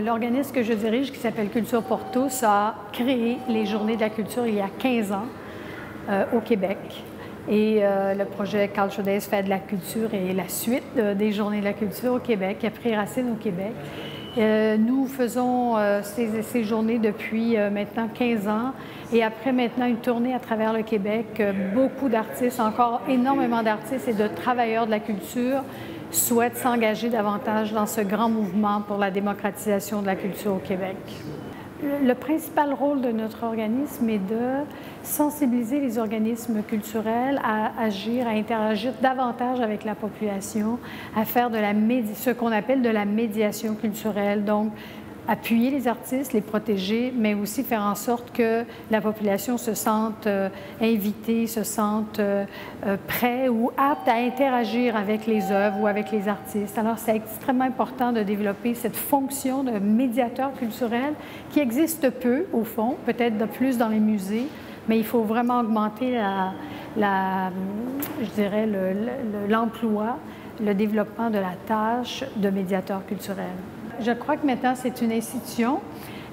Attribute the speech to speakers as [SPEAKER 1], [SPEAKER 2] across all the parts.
[SPEAKER 1] l'organisme que je dirige, qui s'appelle Culture pour tous, a créé les Journées de la culture il y a 15 ans au Québec. Et le projet Culture Days fait de la culture et la suite des Journées de la culture au Québec, qui a pris racine au Québec. Nous faisons ces journées depuis maintenant 15 ans et après maintenant une tournée à travers le Québec, beaucoup d'artistes, encore énormément d'artistes et de travailleurs de la culture souhaitent s'engager davantage dans ce grand mouvement pour la démocratisation de la culture au Québec. Le principal rôle de notre organisme est de sensibiliser les organismes culturels à agir, à interagir davantage avec la population, à faire de ce qu'on appelle de la médiation culturelle. Donc, appuyer les artistes, les protéger, mais aussi faire en sorte que la population se sente invitée, se sente prêt ou apte à interagir avec les œuvres ou avec les artistes. Alors, c'est extrêmement important de développer cette fonction de médiateur culturel qui existe peu, au fond, peut-être de plus dans les musées, mais il faut vraiment augmenter je dirais, l'emploi, le développement de la tâche de médiateur culturel. Je crois que maintenant, c'est une institution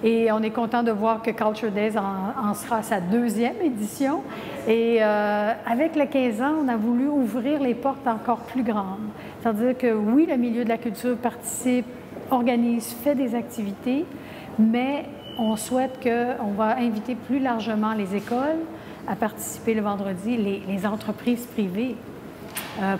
[SPEAKER 1] et on est content de voir que Culture Days en sera à sa 2e édition. Et avec les 15 ans, on a voulu ouvrir les portes encore plus grandes. C'est-à-dire que oui, le milieu de la culture participe, organise, fait des activités, mais on souhaite qu'on va inviter plus largement les écoles à participer le vendredi, les entreprises privées,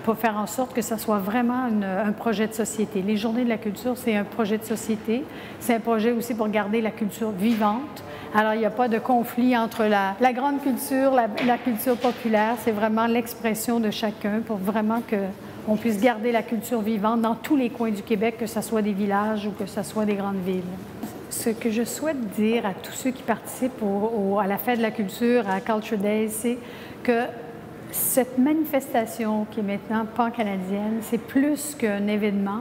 [SPEAKER 1] pour faire en sorte que ça soit vraiment un projet de société. Les Journées de la culture, c'est un projet de société. C'est un projet aussi pour garder la culture vivante. Alors, il n'y a pas de conflit entre la grande culture, la culture populaire. C'est vraiment l'expression de chacun pour vraiment qu'on puisse garder la culture vivante dans tous les coins du Québec, que ce soit des villages ou que ce soit des grandes villes. Ce que je souhaite dire à tous ceux qui participent à la Fête de la culture, à Culture Days, c'est que cette manifestation qui est maintenant pan-canadienne, c'est plus qu'un événement.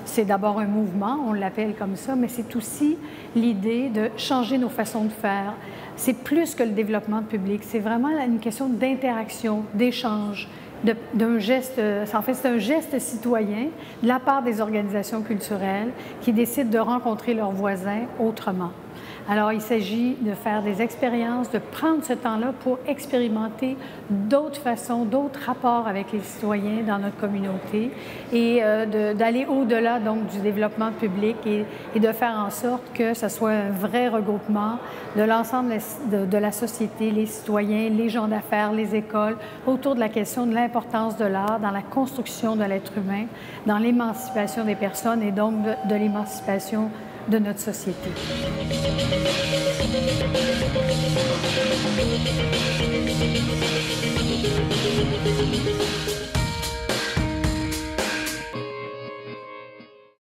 [SPEAKER 1] C'est d'abord un mouvement, on l'appelle comme ça, mais c'est aussi l'idée de changer nos façons de faire. C'est plus que le développement public, c'est vraiment une question d'interaction, d'échange, d'un geste, en fait, c'est un geste citoyen de la part des organisations culturelles qui décident de rencontrer leurs voisins autrement. Alors, il s'agit de faire des expériences, de prendre ce temps-là pour expérimenter d'autres façons, d'autres rapports avec les citoyens dans notre communauté et d'aller au-delà donc du développement public et de faire en sorte que ce soit un vrai regroupement de l'ensemble de la société, les citoyens, les gens d'affaires, les écoles, autour de la question de l'importance de l'art dans la construction de l'être humain, dans l'émancipation des personnes et donc de l'émancipation de notre société.